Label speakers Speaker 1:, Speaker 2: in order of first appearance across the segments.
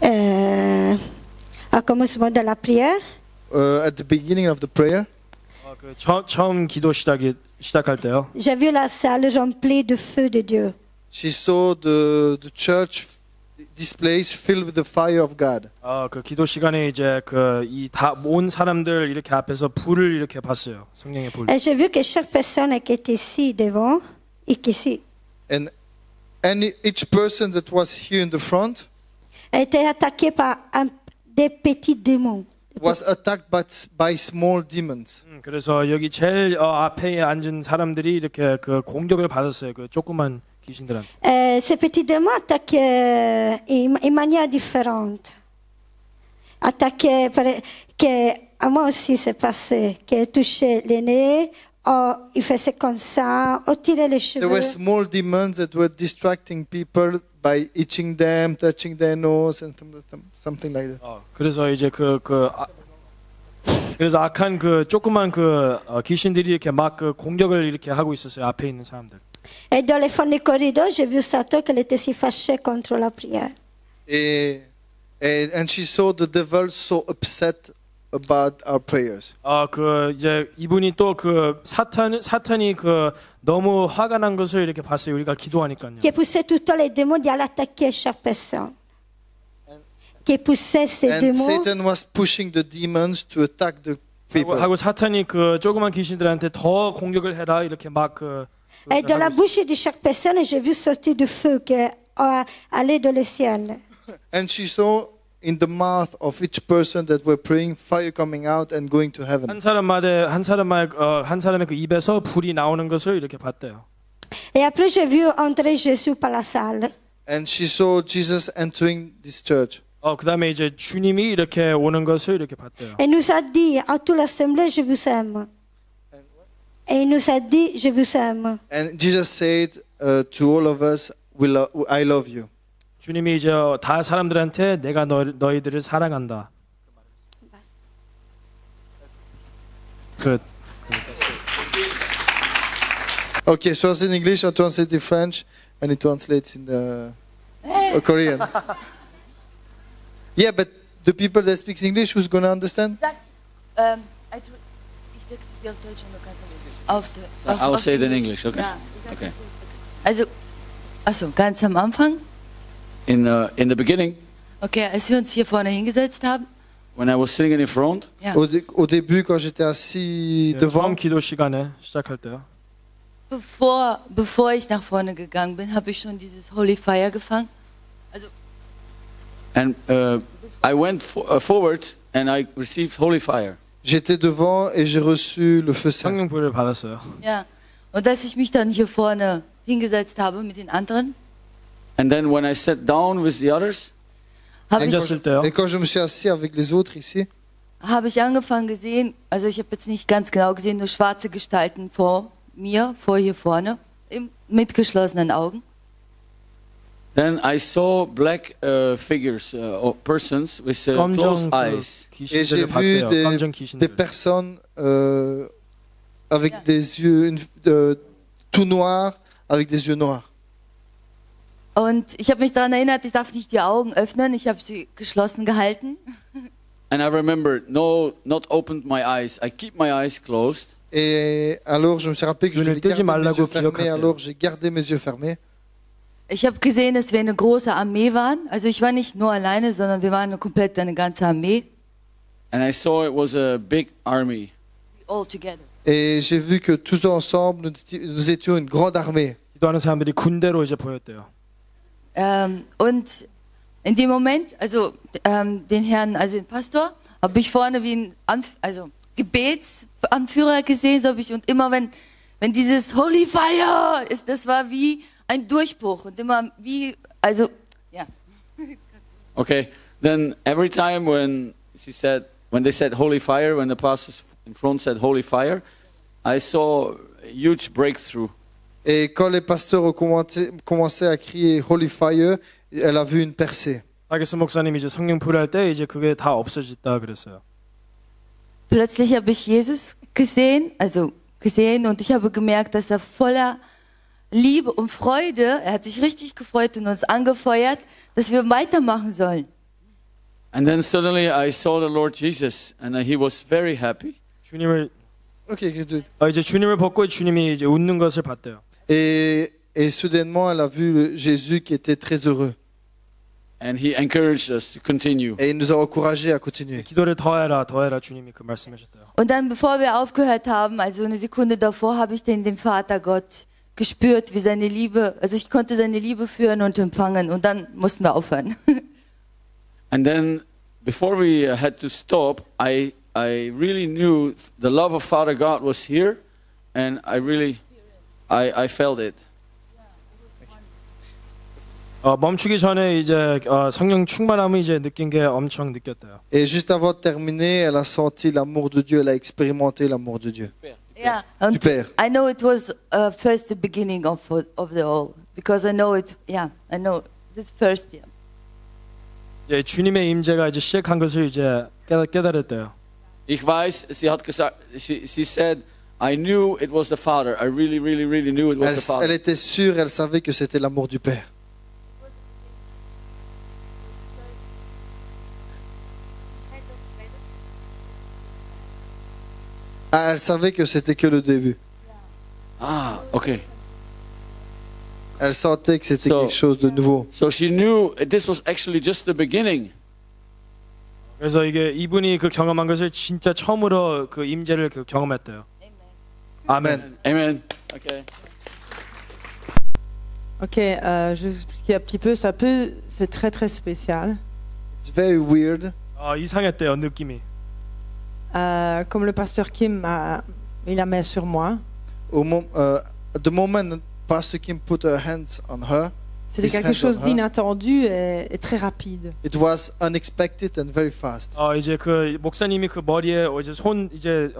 Speaker 1: au commencement de la prière.
Speaker 2: At the beginning of the prayer,
Speaker 3: 그 처음 기도 시작할 때요.
Speaker 1: J'ai vu la salle remplie de feu de Dieu.
Speaker 2: she saw the church, this place filled with the fire of God.
Speaker 3: 그 기도 시간에 이제 이 다 온 사람들 이렇게 앞에서 불을 이렇게 봤어요. 성령의 불.
Speaker 1: Et j'ai vu que chaque personne qui était ici devant et qu'ici
Speaker 2: And each person that was here in the front
Speaker 1: était attaquée par des petits démons.
Speaker 2: was attacked by small demons.
Speaker 3: 그래서 여기 제일 앞에 앉은 사람들이 이렇게 그 공격을 받았어요. 그 조그만 귀신들한테.
Speaker 1: Ces petits démons attaquaient d'une manière différente. Attaquaient, que à moi aussi c'est passé, que touchaient les nez, ou ils faisaient comme ça, ou tiraient les
Speaker 2: There
Speaker 1: cheveux.
Speaker 2: were small demons that were distracting people by itching them, touching their nose, and something like that.
Speaker 3: 그래서 이제 그래서 악한 그 조그만 귀신들이 이렇게 막 그 공격을 이렇게 하고 있었어요. 앞에 있는 사람들.
Speaker 1: Et dans les fonds du corridor, j'ai vu Satan qu'elle était si fâchée contre la prière.
Speaker 2: And she saw the devil so upset about our prayers.
Speaker 3: 그 이제 이분이 또 그 사탄이 그 너무 화가 난 것을 이렇게 봤어요. 우리가 기도하니까요.
Speaker 1: Qui poussait tout le temps les démons d'aller attaquer chaque personne. Qui poussait ces
Speaker 2: And
Speaker 1: démons.
Speaker 2: Satan was pushing the demons to attack the people.
Speaker 3: 하고 사탄이 그 조그만 귀신들한테 더 공격을 해라 이렇게 막
Speaker 1: Et dans la bouche de chaque personne, j'ai vu sortir du feu qui allait dans le ciel.
Speaker 2: And she saw in the mouth of each person that were praying fire coming out and going to heaven.
Speaker 3: 한 사람의 그 입에서 불이 나오는 것을 이렇게 봤대요.
Speaker 1: Et après, j'ai vu entrer Jésus par la salle.
Speaker 2: And she saw Jesus entering this church.
Speaker 3: 그다음에 이제 주님이 이렇게 오는 것을 이렇게 봤대요.
Speaker 1: Et nous a dit à toute l'assemblée, je vous aime. Et il nous a dit, je vous aime.
Speaker 2: And Jesus said to all of us, I love you.
Speaker 3: 주님이 이제 다 사람들한테 내가 너희들을 사랑한다.
Speaker 2: Okay, so it's in English, I translate in French, and it translates in Korean. Yeah, but the people that speak English, who's going to understand?
Speaker 4: I will say it in English, okay?
Speaker 5: Ja.
Speaker 4: Okay.
Speaker 5: Also, ganz am Anfang,
Speaker 4: In the beginning,
Speaker 5: okay, als wir uns hier vorne hingesetzt haben,
Speaker 4: when I was sitting in the front,
Speaker 5: ja,
Speaker 2: Au début, quand j'étais assis devant,
Speaker 3: 처음 기도 시간에 시작할 때요.
Speaker 5: bevor ich nach vorne gegangen bin, habe ich schon dieses Holy Fire gefangen.
Speaker 4: and I went forward and I received holy fire.
Speaker 2: j'étais devant et j'ai reçu le feu saint.
Speaker 3: 성령불을 받았어요.
Speaker 5: Ja, und dass ich mich dann hier vorne hingesetzt habe mit den anderen,
Speaker 4: And then when I sat down with the others,
Speaker 5: habe ich,
Speaker 3: 앉았을 때요.
Speaker 2: Et quand je me suis assis avec les autres ici,
Speaker 5: habe ich angefangen gesehen, also ich habe jetzt nicht ganz genau gesehen, nur schwarze Gestalten vor mir, hier vorne, mit geschlossenen Augen.
Speaker 4: then I saw black figures, or persons with closed eyes.
Speaker 2: et j'ai
Speaker 3: 귀신들을
Speaker 2: vu
Speaker 3: 봤대요. 검정
Speaker 2: des
Speaker 3: 귀신들.
Speaker 2: personnes avec
Speaker 5: Ja.
Speaker 2: des yeux tout noirs, avec des yeux noirs.
Speaker 5: Und ich habe mich daran erinnert, ich darf nicht die Augen öffnen, ich habe sie geschlossen gehalten.
Speaker 4: And I remembered, no, not opened my eyes. I keep my eyes closed.
Speaker 2: Et alors je me suis rappelé que je devais garder mes yeux fermés, alors j'ai gardé mes yeux fermés.
Speaker 5: Ich habe gesehen, dass wir eine große Armee waren. Also ich war nicht nur alleine, sondern wir waren eine ganze Armee.
Speaker 4: And I saw it was a big army.
Speaker 5: All together.
Speaker 2: Et j'ai vu que tous ensemble, nous étions une grande armée.
Speaker 3: 기도하는 사람들이 군대로 이제 보였대요.
Speaker 5: Und in dem Moment, also den Herrn, also den Pastor, habe ich vorne wie ein Gebetsanführer gesehen, so und immer wenn dieses Holy Fire ist, das war wie ein Durchbruch und immer wie, also ja.
Speaker 4: Okay. Then every time when they said holy fire, when the pastors in front said holy fire, I saw a huge breakthrough.
Speaker 2: Et quand les pasteurs ont commencé à crier Holy Fire, elle a vu une percée.
Speaker 3: 사게스 목사님이 이제 성령 불할 때 이제 그게 다 없어졌다 그랬어요.
Speaker 5: Plötzlich habe ich Jesus gesehen und ich habe gemerkt, dass er voller Liebe und Freude, er hat sich richtig gefreut und uns angefeuert, dass wir weitermachen sollen.
Speaker 4: And then suddenly I saw the Lord Jesus, and he was very happy.
Speaker 3: 주님을
Speaker 2: Ok, good.
Speaker 3: 이제 주님을 벗고 주님이 이제 웃는 것을 봤대요.
Speaker 2: Et soudainement, elle a vu Jésus qui était très heureux.
Speaker 4: And he encouraged us to continue.
Speaker 2: Et il nous a encouragés à continuer.
Speaker 3: 기도를 더해라 주님이 그 말씀하셨대요.
Speaker 5: Und dann, bevor wir aufgehört haben, also eine Sekunde davor, habe ich den Vater Gott gespürt, wie seine Liebe, also ich konnte seine Liebe führen und empfangen und dann mussten wir aufhören.
Speaker 4: And then, before we had to stop, I really knew the love of Father God was here, and I felt it.
Speaker 3: 멈추기 전에 이제 성령 충만함을 이제 느낀 게 엄청 느꼈대요.
Speaker 2: Et juste avant de terminer, elle a senti l'amour de Dieu, elle a expérimenté l'amour de Dieu.
Speaker 5: Ja,
Speaker 2: Du
Speaker 5: und
Speaker 2: Père.
Speaker 5: I know it was first the beginning of the all, because I know it. Yeah, I know this first year.
Speaker 3: 이제 주님의 임재가 이제 시작한 것을 이제 깨달았대요.
Speaker 4: Ich weiß, sie hat gesagt, she said, I knew it was the Father. I really knew it was the
Speaker 2: Elle
Speaker 4: Father.
Speaker 2: était sûre, elle savait que c'était l'amour du Père. Ah, elle savait que c'était que le début.
Speaker 4: Ah, okay.
Speaker 2: Elle sentait que c'était
Speaker 4: So-
Speaker 2: quelque chose de nouveau.
Speaker 4: So she knew this was actually just the beginning.
Speaker 3: 그래서 이게 이분이 그 경험한 것을 진짜 처음으로 그 임재를 그 경험했대요.
Speaker 2: Amen.
Speaker 4: Amen. Okay.
Speaker 6: Ok, je vais vous expliquer un petit peu. C'est très très spécial.
Speaker 2: It's very weird.
Speaker 3: 이상했대요 느낌이.
Speaker 6: Comme le pasteur Kim a mis la main sur moi,
Speaker 2: The moment Pastor Kim put her hands on her,
Speaker 6: c'était
Speaker 2: His
Speaker 6: quelque
Speaker 2: hand
Speaker 6: chose
Speaker 2: on her.
Speaker 6: d'inattendu et très rapide.
Speaker 2: it was unexpected and very fast.
Speaker 3: 이제 그 목사님이 그 머리에 이제 손 이제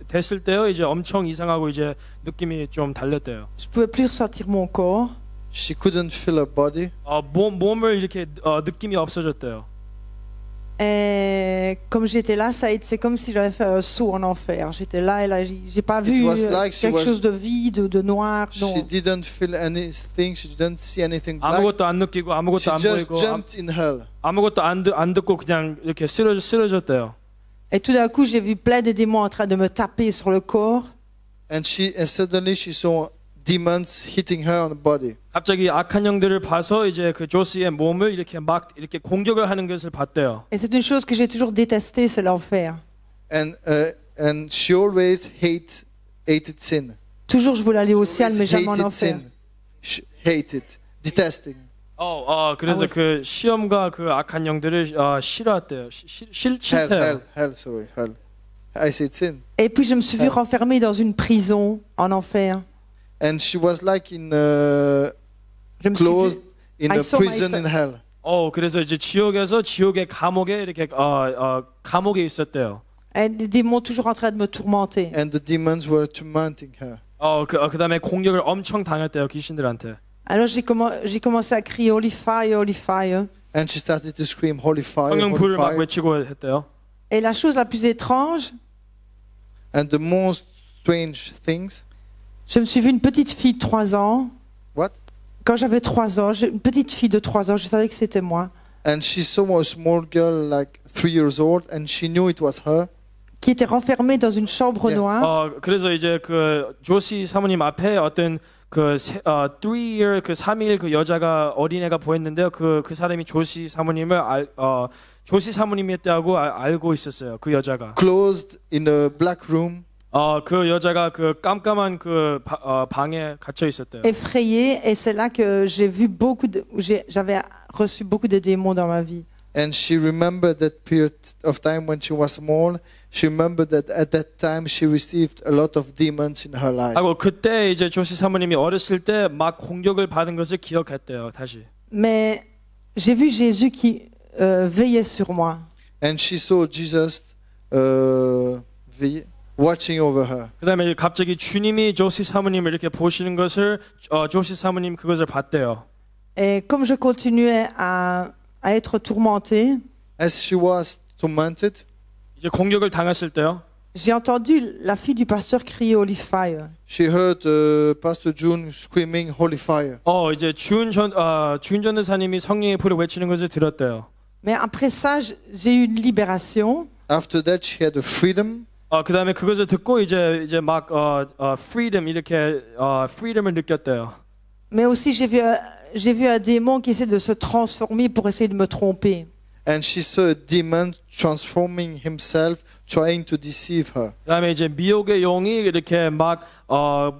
Speaker 3: 댔을 때요 이제 엄청 이상하고 이제 느낌이 좀 달렸대요.
Speaker 6: Je pouvais plus ressentir mon corps.
Speaker 2: She couldn't feel her body.
Speaker 3: 몸을 이렇게 느낌이 없어졌대요.
Speaker 6: Et comme j'étais là, c'est comme si j'avais fait un saut en enfer. J'étais là et là, j'ai pas vu
Speaker 2: was like she
Speaker 6: quelque
Speaker 2: was-
Speaker 6: chose de vide, de noir.
Speaker 2: She
Speaker 6: Non.
Speaker 2: didn't feel anything. She didn't see anything black.
Speaker 3: 아무것도 안 느끼고
Speaker 2: She
Speaker 3: 아무것도 안
Speaker 2: just
Speaker 3: 보이고
Speaker 2: jumped in hell.
Speaker 3: 아무것도 안 듣고 그냥 이렇게 쓰러졌대요.
Speaker 6: Et tout d'un coup, j'ai vu plein de démons en train de me taper sur le corps.
Speaker 2: And suddenly she saw demons hitting her on the body.
Speaker 3: 갑자기 악한 영들을 봐서 이제 그 조시의 몸을 이렇게 막 이렇게 공격을 하는 것을 봤대요.
Speaker 6: Et c'est une chose que j'ai toujours détestée, c'est l'enfer.
Speaker 2: And she always hated sin.
Speaker 6: Toujours, je voulais aller au ciel, mais
Speaker 2: Always
Speaker 6: jamais en
Speaker 2: hated
Speaker 6: enfer.
Speaker 2: sin. She hated, detesting.
Speaker 3: 그래서 그 시험과 그 악한 영들을 싫어했대요. 싫대요.
Speaker 2: Hell. I said sin.
Speaker 6: Et puis, je me suis vue renfermée dans une prison en enfer.
Speaker 2: And she was like
Speaker 6: Je me suis
Speaker 2: closed
Speaker 6: vue-
Speaker 2: in
Speaker 6: I
Speaker 2: a
Speaker 6: saw
Speaker 2: prison
Speaker 6: myself-
Speaker 2: in hell.
Speaker 3: 그래서 이제 지옥에서 지옥의 감옥에 이렇게 감옥에 있었대요.
Speaker 6: et les démons toujours en train de me tourmenter.
Speaker 2: And the demons were tormenting her.
Speaker 3: 그다음에 공격을 엄청 당했대요 귀신들한테.
Speaker 6: Alors, j'ai commencé à crier Holy Fire, Holy Fire.
Speaker 2: And she started to scream, Holy fire,
Speaker 3: 성령
Speaker 2: holy
Speaker 3: 불을 막
Speaker 2: fire.
Speaker 3: 외치고 했대요.
Speaker 6: Et la chose la plus étrange,
Speaker 2: And the most strange things,
Speaker 6: je me suis vue une petite fille de 3 ans.
Speaker 2: what?
Speaker 6: Quand j'avais 3 ans, une petite fille de 3 ans, je savais que c'était moi,
Speaker 2: And she saw a small girl like 3 years old, and she knew it was her.
Speaker 6: qui était renfermée dans une chambre
Speaker 2: Yeah.
Speaker 6: noire.
Speaker 3: 그래서 이제 그 조시 사모님 앞에 어떤 그 3year 그 3일 그 여자가 어린애가 보였는데요. 그 사람이 조시 사모님을 조시 사모님이었다고 알고 있었어요. 그 여자가.
Speaker 2: Closed in a black room.
Speaker 3: 그 여자가 그 깜깜한 그 방에 갇혀 있었대요.
Speaker 6: Effrayée, et c'est là que j'avais reçu beaucoup de démons dans ma vie.
Speaker 2: And she remembered that period of time when she was small. She remembered that at that time she received a lot of demons in her life.
Speaker 3: 하고 그때 이제 조시 사모님이 어렸을 때 막 공격을 받은 것을 기억했대요. 다시.
Speaker 6: Mais j'ai vu Jésus qui veillait sur moi.
Speaker 2: And she saw Jesus watching over her.
Speaker 3: 그다음에 갑자기 주님이 조시 사모님을 이렇게 보시는 것을 조시 사모님 그것을 봤대요.
Speaker 6: Et comme je continuais à être tourmentée,
Speaker 2: As she was tormented,
Speaker 3: 이제 공격을 당했을 때요.
Speaker 6: j'ai entendu la fille du pasteur crier Holy Fire.
Speaker 2: she heard Pastor June screaming, Holy fire.
Speaker 3: 이제 주은 전도사님이 성령의 불을 외치는 것을 들었대요.
Speaker 6: Mais après ça, j'ai eu une libération.
Speaker 2: After that, she had a freedom.
Speaker 3: 그다음에 그것을 듣고 이제 막 freedom 이렇게 freedom을 느꼈대요.
Speaker 6: Mais aussi, j'ai vu un démon qui essaie de se transformer pour essayer de me tromper.
Speaker 2: And she saw a demon transforming himself, trying to deceive her.
Speaker 3: 그다음에 이제 미혹의 영이 이렇게 막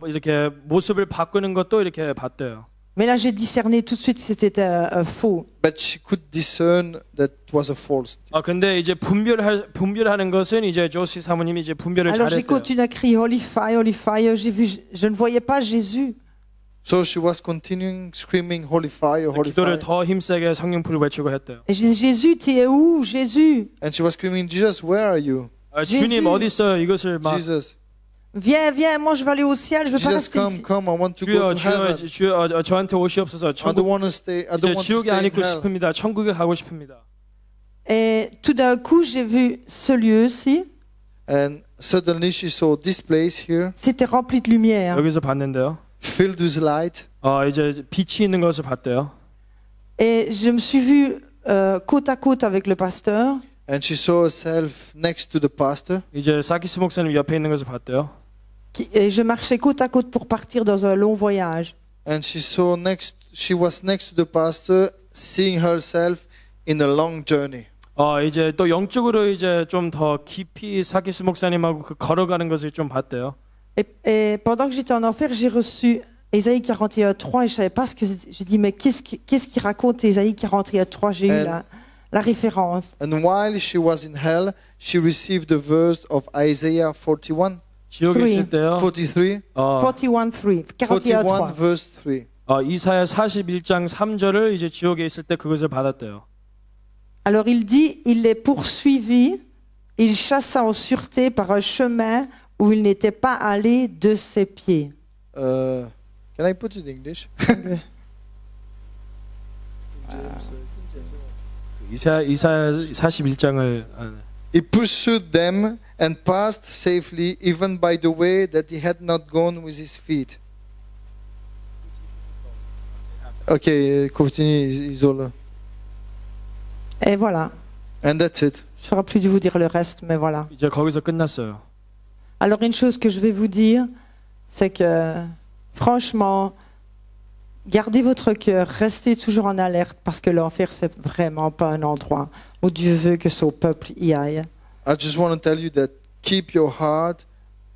Speaker 3: 이렇게 모습을 바꾸는 것도 이렇게 봤대요.
Speaker 6: Mais là, j'ai discerné tout de suite que c'était un faux.
Speaker 2: But she could discern that it was a false.
Speaker 3: 근데 이제 분별하는 것은 이제 조시 사모님이 이제 분별을
Speaker 6: Alors j'ai
Speaker 3: 잘했대요.
Speaker 6: continué à crier Holy Fire, Holy Fire. Je ne voyais pas Jésus.
Speaker 2: So she was continuing screaming, Holy fire, Holy
Speaker 3: 기도를
Speaker 2: fire.
Speaker 3: 더 힘세게 성령불을 외치고 했대요.
Speaker 6: Et je disais, Jésus, tu es où, Jésus?
Speaker 2: And she was screaming, Jesus, where are you?
Speaker 3: 주님 어디 있어요? 이것을 막
Speaker 2: Jesus,
Speaker 6: Viens, viens, moi je vais aller au ciel, je veux pas
Speaker 2: Jesus,
Speaker 6: rester
Speaker 2: come,
Speaker 6: ici.
Speaker 2: come, I want to
Speaker 3: 주여
Speaker 2: go to heaven.
Speaker 3: 주여 저한테 오시옵소서.
Speaker 2: I don't want to stay, I don't
Speaker 3: 이제
Speaker 2: want to
Speaker 3: 지옥에
Speaker 2: stay
Speaker 3: 안
Speaker 2: in
Speaker 3: 있고
Speaker 2: hell.
Speaker 3: 싶습니다. 천국에 가고 싶습니다.
Speaker 6: Et tout d'un coup, j'ai vu ce lieu-ci.
Speaker 2: And suddenly she saw this place here,
Speaker 6: C'était rempli de lumière.
Speaker 3: 여기서 봤는데요.
Speaker 2: filled with light.
Speaker 3: 이제 빛이 있는 것을 봤대요.
Speaker 6: Et je me suis vue côte à côte avec le pasteur.
Speaker 2: And she saw herself next to the pastor.
Speaker 3: 이제 사키스 목사님 옆에 있는 것을 봤대요.
Speaker 6: Et je marchais côte à côte pour partir dans un long voyage.
Speaker 2: And she was next to the pastor, seeing herself in a long journey.
Speaker 3: 이제 또 영적으로 이제 좀 더 깊이 사키스 목사님하고 걸어가는 것을 좀 봤대요.
Speaker 6: Et pendant que j'étais en enfer, j'ai reçu Ésaïe 41:3 et je savais pas ce que j'ai dit, mais qu'est-ce qui raconte Ésaïe 41:3? J'ai eu la référence.
Speaker 2: And while she was in hell, she received the verse of Isaiah 41,
Speaker 3: 지옥에 있을 때요.
Speaker 2: 43,
Speaker 6: 41:3.
Speaker 2: 41
Speaker 6: 41:3.
Speaker 2: verse 3.
Speaker 3: 이사야 41장 3절을 이제 지옥에 있을 때 그것을 받았대요.
Speaker 6: Alors il dit, il les poursuivit, il chassa en sûreté par un chemin où il n'était pas allé de ses pieds.
Speaker 2: Can I put it in English?
Speaker 3: 이사야 41장을
Speaker 2: He pursued them and passed safely, even by the way that he had not gone with his feet. Okay, continue, Isola.
Speaker 6: Et voilà.
Speaker 2: And that's it.
Speaker 6: Je ne saurais plus vous dire le reste, mais voilà.
Speaker 3: 이제 거기서 끝났어요.
Speaker 6: Alors une chose que je vais vous dire, c'est que franchement, gardez votre cœur, restez toujours en alerte, parce que l'enfer, c'est vraiment pas un endroit où Dieu veut que son peuple y aille.
Speaker 2: I just want to tell you that keep your heart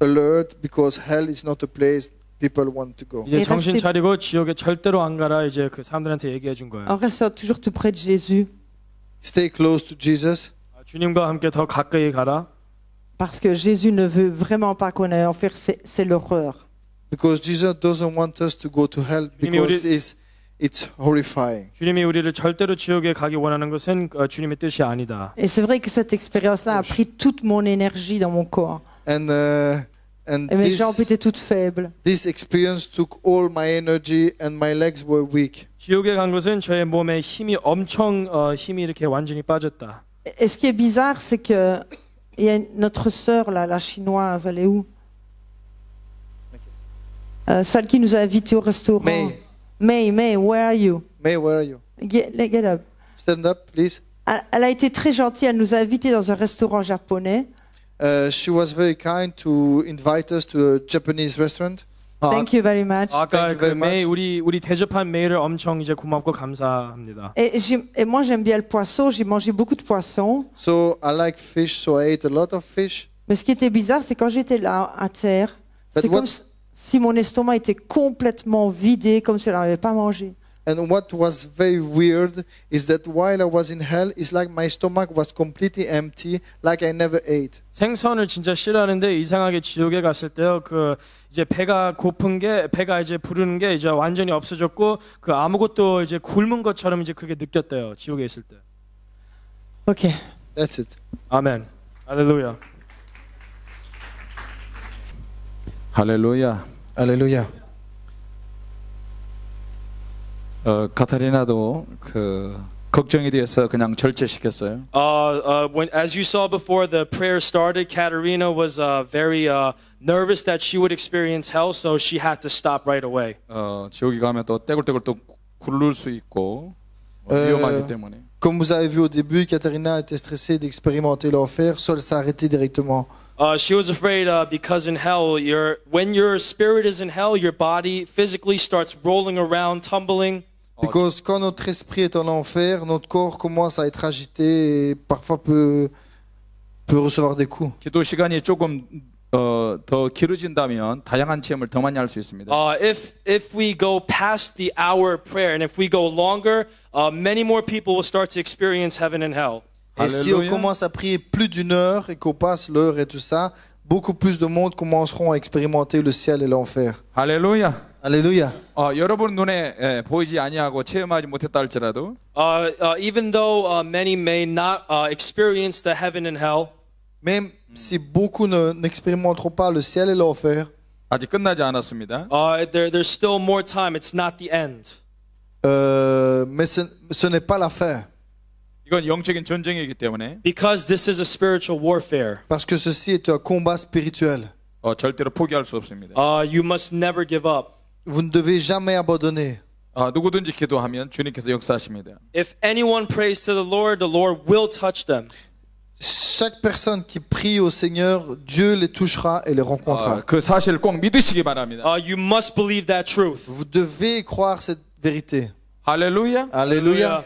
Speaker 2: alert, because hell is not a place people want to go.
Speaker 3: 이제
Speaker 6: 예,
Speaker 3: 정신
Speaker 6: restez-
Speaker 3: 차리고 지옥에 절대로 안 가라 이제 그 사람들한테 얘기해 준 거예요.
Speaker 6: On reste toujours tout près de Jésus,
Speaker 2: Stay close to Jesus,
Speaker 3: 주님과 함께 더 가까이 가라.
Speaker 6: parce que Jésus ne veut vraiment pas qu'on aille en enfer, c'est l'horreur.
Speaker 2: because Jesus doesn't want us to go to hell, because it's horrifying.
Speaker 3: 주님이 우리를 절대로 지옥에 가기 원하는 것은 주님의 뜻이 아니다.
Speaker 6: Et c'est vrai que cette expérience-là a pris toute mon énergie dans mon corps.
Speaker 2: And
Speaker 6: Et mes jambes étaient toutes faibles.
Speaker 2: this experience took all my energy, and my legs were weak.
Speaker 3: 지옥에 간 것은 저의 몸에 힘이 엄청 힘이 이렇게 완전히 빠졌다.
Speaker 6: Et ce qui est bizarre, c'est que il y a notre sœur, là, la chinoise, elle est où? Celle qui nous a invités au restaurant. May, where are you?
Speaker 2: May, where are you?
Speaker 6: Get up.
Speaker 2: Stand up, please.
Speaker 6: Elle a été très gentille, elle nous a invités dans un restaurant japonais.
Speaker 2: She was very kind to invite us to a Japanese restaurant.
Speaker 6: Thank you very much.
Speaker 3: 아까
Speaker 2: Thank you
Speaker 3: 그
Speaker 2: very
Speaker 3: 메일
Speaker 2: much.
Speaker 3: 우리 대접한 메일을 엄청 이제 고맙고 감사합니다.
Speaker 6: Et moi, j'aime bien le poisson, j'ai mangé beaucoup de poissons.
Speaker 2: So I like fish, so I ate a lot of fish.
Speaker 6: Mais ce qui était bizarre, c'est quand j'étais là à terre,
Speaker 2: But
Speaker 6: c'est
Speaker 2: what-
Speaker 6: comme si mon estomac était complètement vidé, comme si elle n'avait pas mangé.
Speaker 2: And what was very weird is that while I was in hell, it's like my stomach was completely empty, like I never ate.
Speaker 3: 생선을 진짜 싫어하는데 이상하게 지옥에 갔을 때요. 그 이제 배가 고픈 게 배가 이제 부르는 게 이제 완전히 없어졌고 그 아무것도 이제 굶은 것처럼 이제 그게 느꼈대요. 지옥에 있을 때.
Speaker 6: Ok.
Speaker 2: That's it.
Speaker 3: 아멘. 할렐루야.
Speaker 4: 할렐루야.
Speaker 2: Hallelujah.
Speaker 4: 카타리나도 그 걱정이 돼서 그냥 절제시켰어요.
Speaker 3: When as you saw before the prayer started, Katerina was very nervous that she would experience hell, so she had to stop right away.
Speaker 4: 지옥에 가면 또 떼굴떼굴 또 굴를 수 있고 위험하기 때문에.
Speaker 2: Comme vous avez vu au début, Katerina était stressée d'expérimenter l'enfer, Sol s'est arrêté directement.
Speaker 3: She was afraid because in hell, when your spirit is in hell, your body physically starts rolling around, tumbling.
Speaker 2: Because quand notre esprit est en enfer, notre corps commence à être agité et parfois peut recevoir des coups.
Speaker 7: 기도 시간이 조금 더 길어진다면 다양한 체험을 더 많이 할 수 있습니다.
Speaker 3: If we go past the hour of prayer and if we go longer, many more people will start to experience heaven and hell.
Speaker 2: Et si on
Speaker 7: Alléluia.
Speaker 2: commence à prier plus d'une heure et qu'on passe l'heure et tout ça, beaucoup plus de monde commenceront à expérimenter le ciel et l'enfer.
Speaker 7: 할렐루야.
Speaker 2: Alléluia.
Speaker 7: 여러분 눈에 보이지 아니하고 체험하지 못했다 할지라도
Speaker 3: Even though many may not experience the heaven and hell,
Speaker 2: Même si beaucoup n'expérimenteront pas le ciel et l'enfer,
Speaker 7: 아직 끝나지 않았습니다.
Speaker 3: there's still more time. It's not the end.
Speaker 2: mais ce n'est pas la fin.
Speaker 7: 이건 영적인 전쟁이기 때문에
Speaker 3: Because this is a spiritual warfare.
Speaker 2: Parce que ceci est un combat spirituel.
Speaker 7: 절대로 포기할 수 없습니다.
Speaker 3: You must never give up.
Speaker 2: Vous ne devez jamais abandonner.
Speaker 7: 누구든지 기도하면 주님께서 역사하십니다.
Speaker 3: If anyone prays to the Lord will touch them.
Speaker 2: Chaque personne qui prie au Seigneur, Dieu les touchera et les rencontrera.
Speaker 7: 그 사실을 꼭 믿으시기 바랍니다.
Speaker 3: You must believe that truth.
Speaker 2: Vous devez croire cette vérité.
Speaker 7: 할렐루야.
Speaker 2: Alléluia.